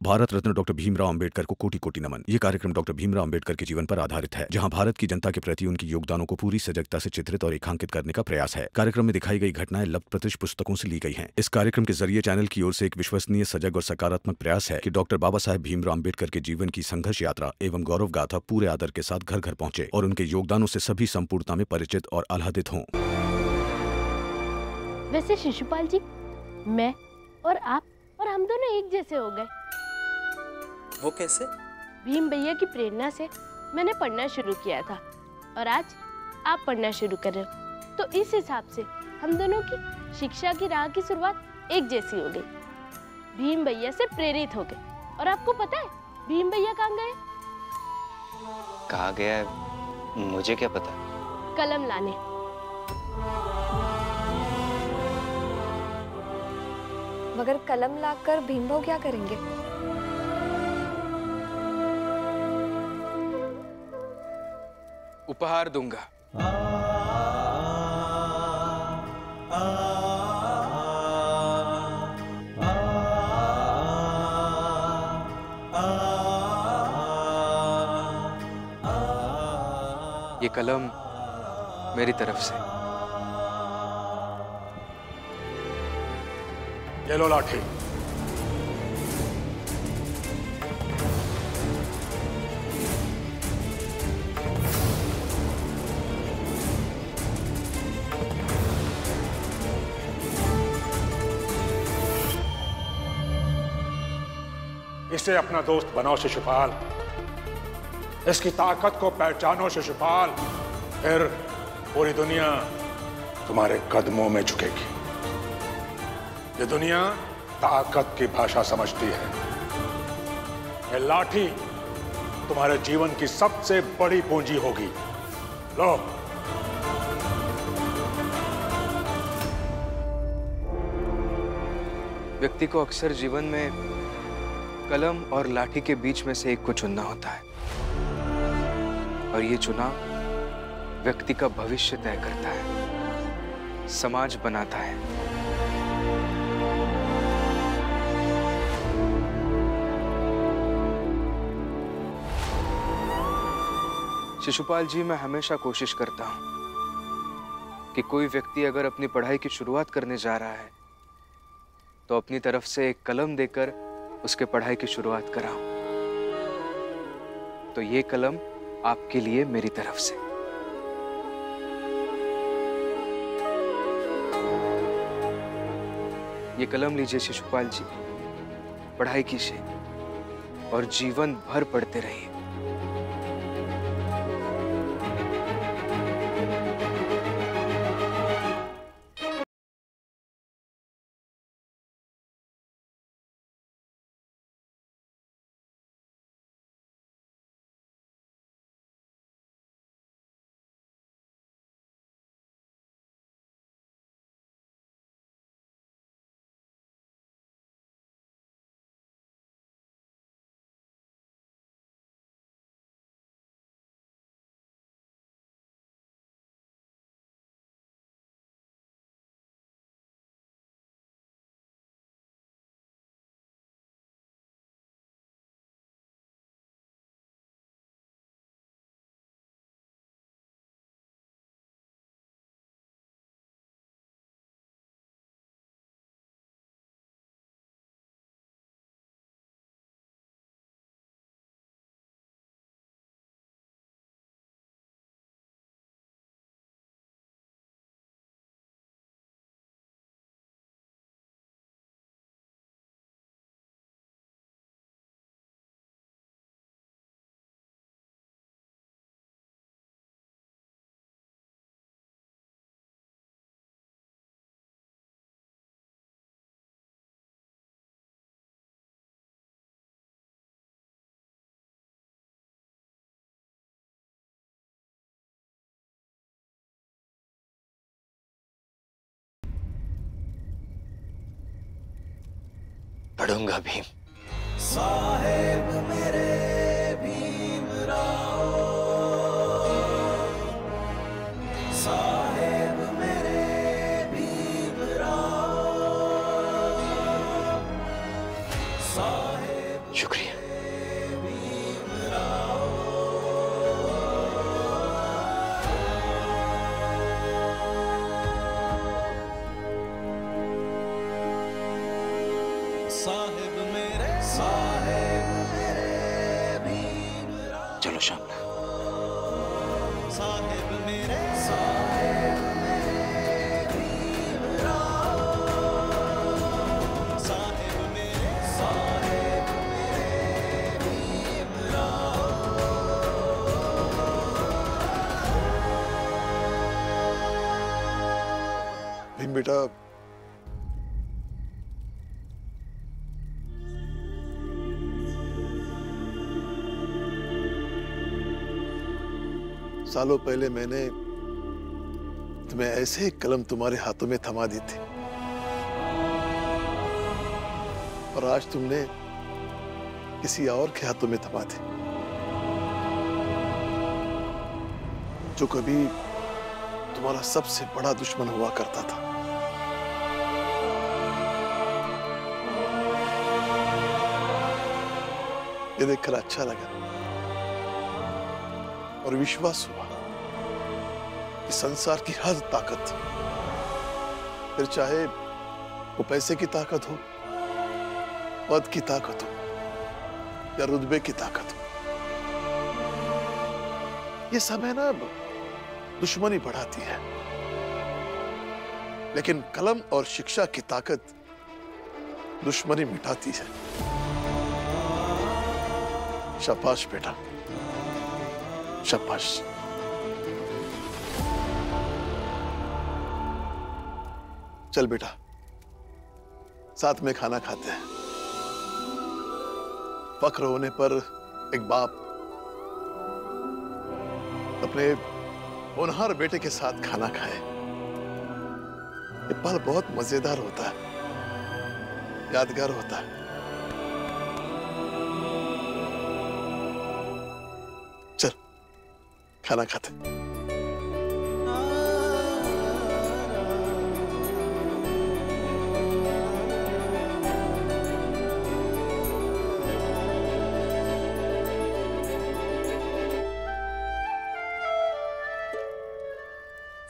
Bharat Ratna doctor Bhimrao Ambedkar को कोटि कोटि नमन। ये कार्यक्रम डॉक्टर भीमराव अंबेडकर के जीवन पर आधारित है, जहां भारत की जनता के प्रति उनके योगदानों को पूरी सजगता से चित्रित और रेखांकित करने का प्रयास है। कार्यक्रम में दिखाई गई घटनाएं लब्ध पुस्तकों से ली गई हैं। इस कार्यक्रम के जरिए चैनल की ओर से एक विश्वसनीय, सजग और सकारात्मक प्रयास है कि डॉक्टर बाबा साहेब भीमराव अंबेडकर के जीवन की संघर्ष यात्रा एवं गौरव गाथा पूरे आदर के साथ घर घर पहुंचे और उनके योगदानों से सभी संपूर्णता में परिचित और आह्लादित हों। वैसे शिशुपाल जी, मैं और आप और हम दोनों एक जैसे हो गए। वो कैसे? भीम भैया की प्रेरणा से मैंने पढ़ना शुरू किया था और आज आप पढ़ना शुरू कर रहे हो, तो इस हिसाब से हम दोनों की शिक्षा की राह की शुरुआत एक जैसी हो गई। भीम भैया से प्रेरित हो गए। और आपको पता है भीम भैया कहाँ गए? कहाँ गया है मुझे क्या पता। कलम लाने। मगर कलम लाकर भीमभाऊ क्या करेंगे? उपहार दूंगा। ये कलम मेरी तरफ से। ये लो लाठी। इसे अपना दोस्त बनाओ शिशुपाल। इसकी ताकत को पहचानो शिशुपाल, फिर पूरी दुनिया तुम्हारे कदमों में झुकेगी। ये दुनिया ताकत की भाषा समझती है। ये लाठी तुम्हारे जीवन की सबसे बड़ी पूंजी होगी। लो। व्यक्ति को अक्सर जीवन में कलम और लाठी के बीच में से एक को चुनना होता है, और ये चुनाव व्यक्ति का भविष्य तय करता है, समाज बनाता है। शिशुपाल जी, मैं हमेशा कोशिश करता हूं कि कोई व्यक्ति अगर अपनी पढ़ाई की शुरुआत करने जा रहा है तो अपनी तरफ से एक कलम देकर उसके पढ़ाई की शुरुआत कराऊं। तो ये कलम आपके लिए मेरी तरफ से। ये कलम लीजिए शिशुपाल जी, पढ़ाई कीजिए और जीवन भर पढ़ते रहिए। पढ़ूंगा भीम। साहेब मेरे भीमराव, साहेब मेरे भीमराव, साहेब शुक्रिया। चलो श्यामला। भीम बेटा, सालों पहले मैंने तुम्हें ऐसे ही कलम तुम्हारे हाथों में थमा दी थी और आज तुमने किसी और के हाथों में थमा दी, जो कभी तुम्हारा सबसे बड़ा दुश्मन हुआ करता था। ये देखकर अच्छा लगा और विश्वास हुआ कि संसार की हर ताकत, फिर चाहे वो पैसे की ताकत हो, पद की ताकत हो या रुतबे की ताकत हो, ये सब है ना दुश्मनी बढ़ाती है, लेकिन कलम और शिक्षा की ताकत दुश्मनी मिटाती है। शाबाश बेटा, शाबाश। चल बेटा, साथ में खाना खाते हैं। फक्र होने पर एक बाप अपने होनहार बेटे के साथ खाना खाए, ये पल बहुत मजेदार होता है, यादगार होता है। चल खाना खाते।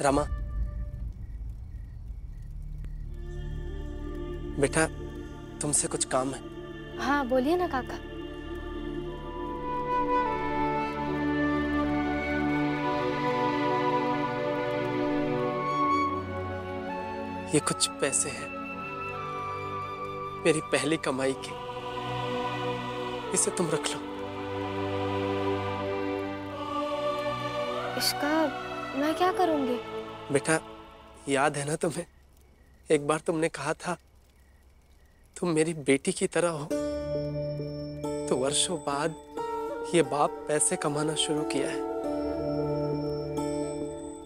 रमा, बेटा तुमसे कुछ काम है। हाँ बोलिए ना काका। ये कुछ पैसे हैं, मेरी पहली कमाई के, इसे तुम रख लो। इसका मैं क्या करूंगी? बेटा याद है ना तुम्हें, एक बार तुमने कहा था तुम मेरी बेटी की तरह हो, तो वर्षों बाद ये बाप पैसे कमाना शुरू किया है,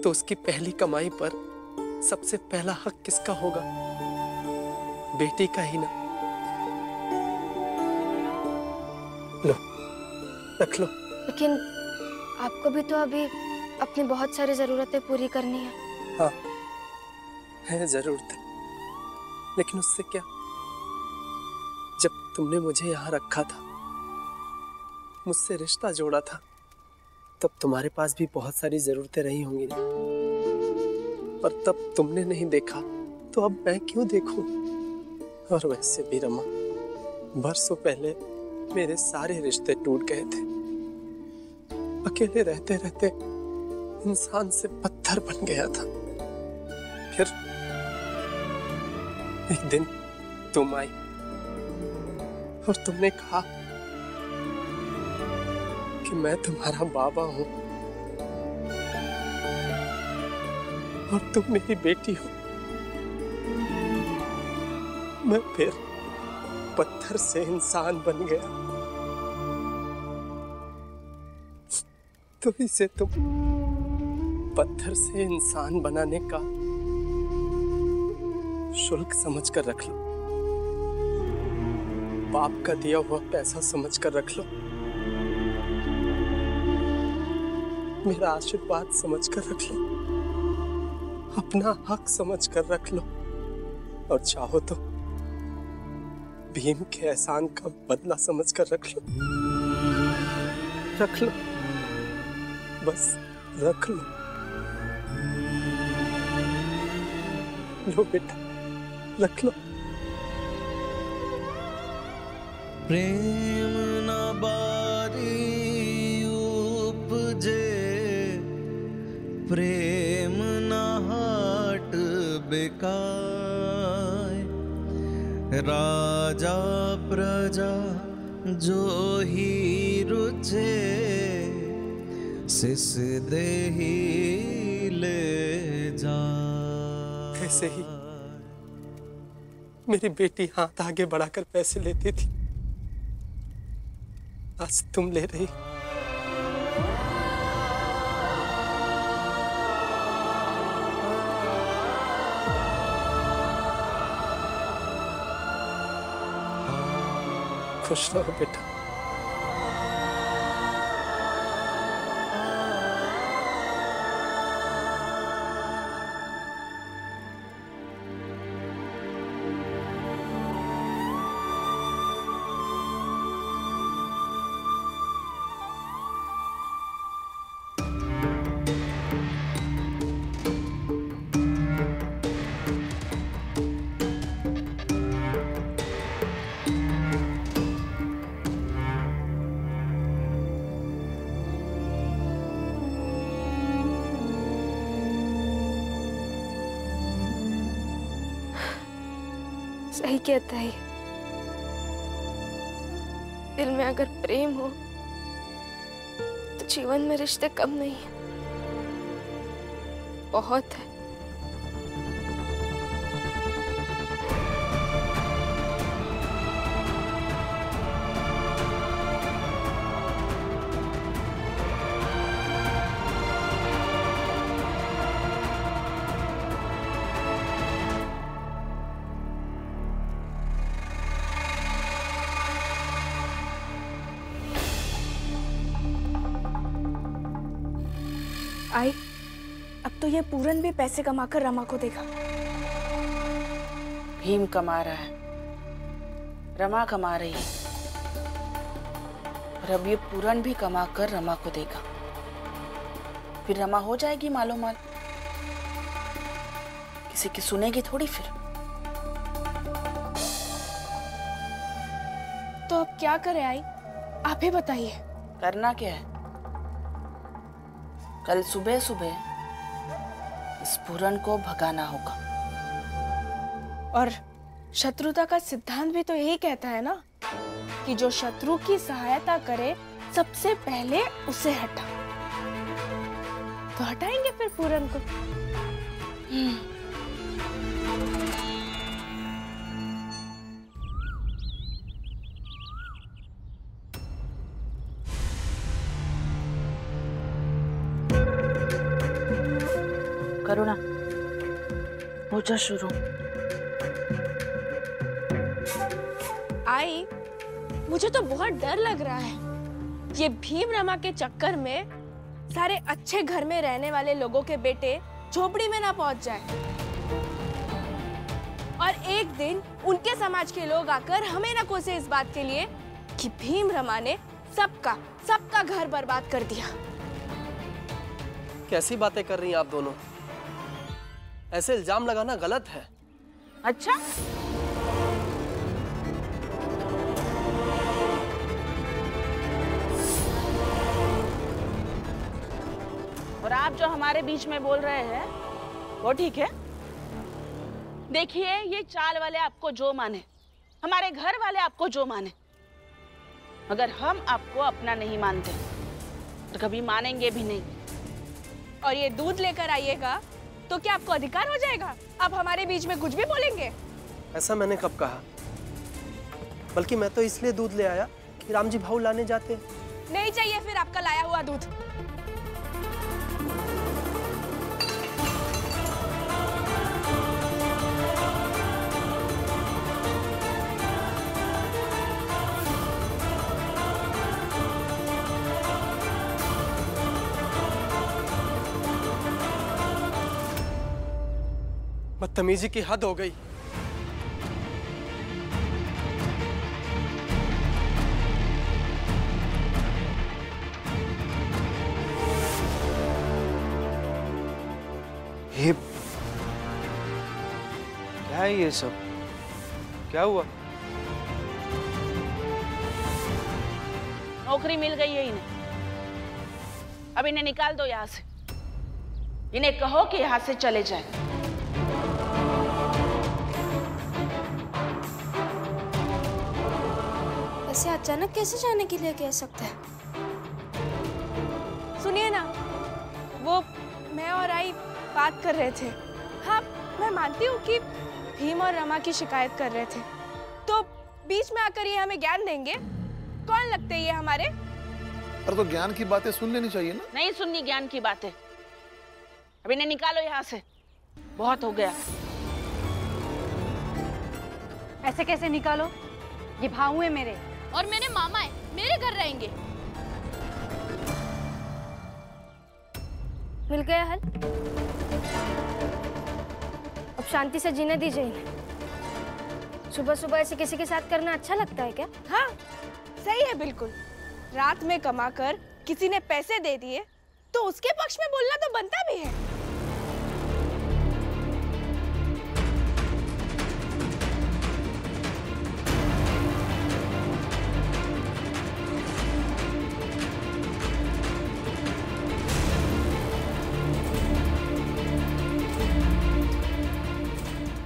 तो उसकी पहली कमाई पर सबसे पहला हक किसका होगा? बेटी का ही ना। लो रख लो। लेकिन आपको भी तो अभी अपनी बहुत सारी जरूरतें पूरी करनी है। हाँ है जरूरतें, लेकिन उससे क्या? जब तुमने मुझे यहाँ रखा था, मुझसे रिश्ता जोड़ा था, तब तुम्हारे पास भी बहुत सारी जरूरतें रही होंगी ना, पर तब तुमने नहीं देखा, तो अब मैं क्यों देखूं? और वैसे भी रमा, बरसों पहले मेरे सारे रिश्ते टूट गए थे। अकेले रहते रहते इंसान से पत्थर बन गया था। फिर एक दिन तुम आई और तुमने कहा कि मैं तुम्हारा बाबा हूं और तुम मेरी बेटी हो। मैं फिर पत्थर से इंसान बन गया। तो इसे तुम पत्थर से इंसान बनाने का शुल्क समझकर रख लो, बाप का दिया हुआ पैसा समझकर रख लो, मेरा आशीर्वाद समझकर रख लो, अपना हक समझकर रख लो, और चाहो तो भीम के एहसान का बदला समझकर रख लो, रख लो, बस रख लो। लो बेटा, रख लो। प्रेम न बारी उपजे, प्रेम न हाट बिकाय, राजा प्रजा जो ही रुचे, सिस देहि ले जा। ऐसे ही मेरी बेटी हाथ आगे बढ़ाकर पैसे लेती थी, आज तुम ले रही। खुश रहो बेटा। सही कहता है, दिल में अगर प्रेम हो तो जीवन में रिश्ते कम नहीं है, बहुत है। आई, अब तो ये पूरन भी पैसे कमाकर रमा को देगा। भीम कमा रहा है, रमा कमा रही है, और अब ये पूरन भी कमाकर रमा को देगा। फिर रमा हो जाएगी मालो माल, किसी की सुनेगी थोड़ी फिर। तो अब क्या करें आई, आप ही बताइए। करना क्या है, कल सुबह सुबह इस पूरन को भगाना होगा। और शत्रुता का सिद्धांत भी तो यही कहता है ना कि जो शत्रु की सहायता करे सबसे पहले उसे हटा। तो हटाएंगे फिर पूरन को। करुणा, हो जा शुरू। आई, मुझे तो बहुत डर लग रहा है, ये भीम रमा के चक्कर में सारे अच्छे घर में रहने वाले लोगों के बेटे झोपड़ी में ना पहुंच जाए, और एक दिन उनके समाज के लोग आकर हमें ना कोसे इस बात के लिए कि भीम रमा ने सबका घर बर्बाद कर दिया। कैसी बातें कर रही हैं आप दोनों? ऐसे इल्जाम लगाना गलत है। अच्छा, और आप जो हमारे बीच में बोल रहे हैं वो ठीक है? देखिए, ये चाल वाले आपको जो माने, हमारे घर वाले आपको जो माने, मगर हम आपको अपना नहीं मानते और कभी मानेंगे भी नहीं। और ये दूध लेकर आइएगा तो क्या आपको अधिकार हो जाएगा? आप हमारे बीच में कुछ भी बोलेंगे? ऐसा मैंने कब कहा? बल्कि मैं तो इसलिए दूध ले आया कि रामजी भाऊ लाने जाते। नहीं चाहिए फिर आपका लाया हुआ दूध। बदतमीजी की हद हो गई। ये क्या है ये सब? क्या हुआ? नौकरी मिल गई है इन्हें, अब इन्हें निकाल दो यहाँ से। इन्हें कहो कि यहाँ से चले जाए। ऐसे अचानक कैसे जाने के लिए कह सकते हैं? सुनिए ना, वो मैं और आई बात कर रहे थे। हाँ, मैं मानती हूँ कि भीम और रमा की शिकायत कर रहे थे, तो बीच में आकर ये हमें ज्ञान देंगे? कौन लगते ये हमारे? पर तो ज्ञान की बातें सुन लेनी चाहिए ना। नहीं सुननी ज्ञान की बातें। अब इन्हें निकालो यहाँ से, बहुत हो गया। ऐसे कैसे निकालो? ये भाऊ है मेरे, और मेरे मामा है, मेरे घर रहेंगे। मिल गया हल। अब शांति से जीने दीजिए इन्हें। सुबह सुबह ऐसे किसी के साथ करना अच्छा लगता है क्या? हाँ, सही है बिल्कुल। रात में कमाकर किसी ने पैसे दे दिए तो उसके पक्ष में बोलना तो बनता भी है।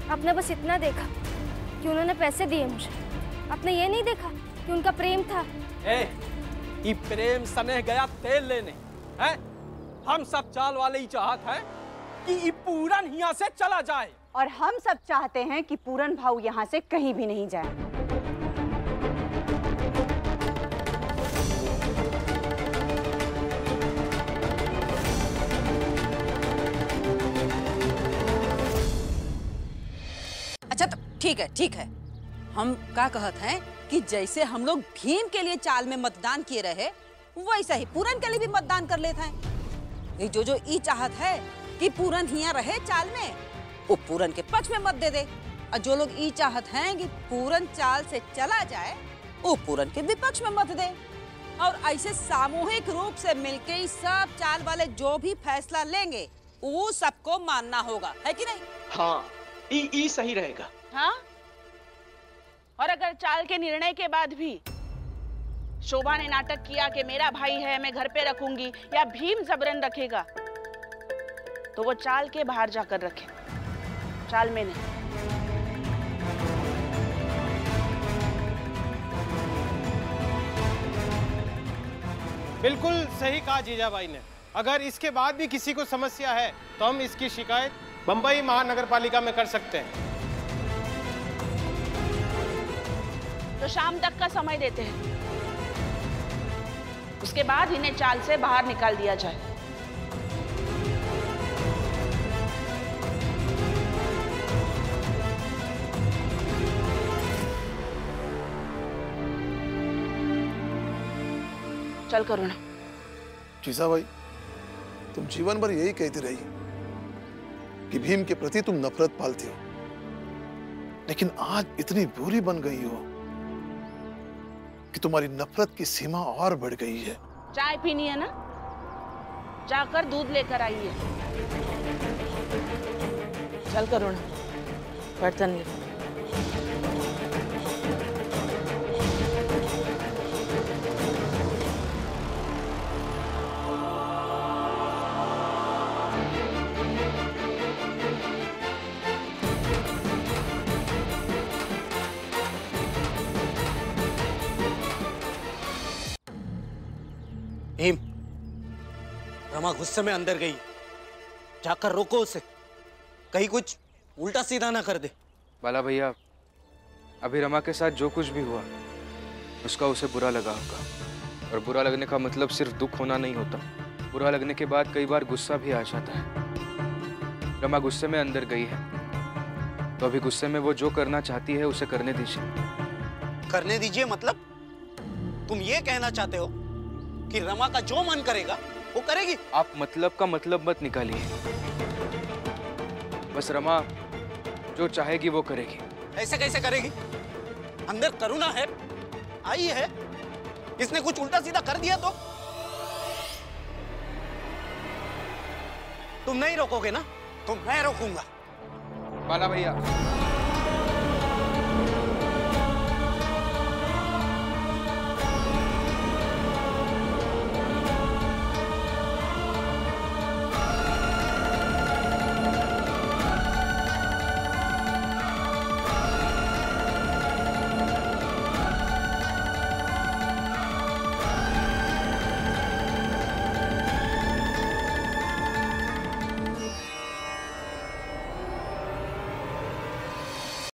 आपने बस इतना देखा कि उन्होंने पैसे दिए मुझे। आपने ये नहीं देखा कि उनका प्रेम था। ये प्रेम सने गया तेल लेने है। हम सब चाल वाले ही चाहत है कि ये पूरन यहाँ से चला जाए, और हम सब चाहते हैं कि पूरन भाऊ यहाँ से कहीं भी नहीं जाए। अच्छा तो ठीक है। हम क्या कहत हैं कि जैसे हम लोग भीम के लिए चाल में मतदान किए रहे, वैसा ही पूरन के लिए भी मतदान कर लेते हैं। ये जो ई चाहत है कि पूरन हिया रहे चाल में, वो पूरन के पक्ष में मत दे दे। और जो लोग ई चाहत हैं कि पूरन चाल से चला जाए, वो पूरन के विपक्ष में मत दे। और ऐसे सामूहिक रूप से मिलके सब चाल वाले जो भी फैसला लेंगे, वो सबको मानना होगा, है कि नहीं? हाँ, ई सही रहेगा। हाँ, और अगर चाल के निर्णय के बाद भी शोभा ने नाटक किया कि मेरा भाई है, मैं घर पे रखूंगी, या भीम जबरन रखेगा, तो वो चाल के बाहर जाकर रखे, चाल में नहीं। बिल्कुल सही कहा जीजाबाई ने। अगर इसके बाद भी किसी को समस्या है तो हम इसकी शिकायत बंबई महानगर पालिका में कर सकते हैं। तो शाम तक का समय देते हैं, उसके बाद इन्हें चाल से बाहर निकाल दिया जाए। चल करुणा। जीजाबाई, तुम जीवन भर यही कहती रही कि भीम के प्रति तुम नफरत पालती हो, लेकिन आज इतनी बुरी बन गई हो कि तुम्हारी नफरत की सीमा और बढ़ गई है। चाय पीनी है ना, जाकर दूध लेकर आइए। चल करुणा, बर्तन ले। भीम, रमा गुस्से में अंदर गई, जाकर रोको उसे, कहीं कुछ उल्टा सीधा ना कर दे। बाला भैया, अभी रमा के साथ जो कुछ भी हुआ उसका उसे बुरा लगा होगा, और बुरा लगने का मतलब सिर्फ दुख होना नहीं होता। बुरा लगने के बाद कई बार गुस्सा भी आ जाता है। रमा गुस्से में अंदर गई है, तो अभी गुस्से में वो जो करना चाहती है उसे करने दीजिए। करने दीजिए मतलब? तुम ये कहना चाहते हो कि रमा का जो मन करेगा वो करेगी? आप मतलब का मतलब मत निकालिए, बस रमा जो चाहेगी वो करेगी। ऐसे कैसे करेगी? अंदर करुणा है, आई है, इसने कुछ उल्टा सीधा कर दिया तो तुम नहीं रोकोगे ना? तो मैं रोकूंगा। बाला भैया,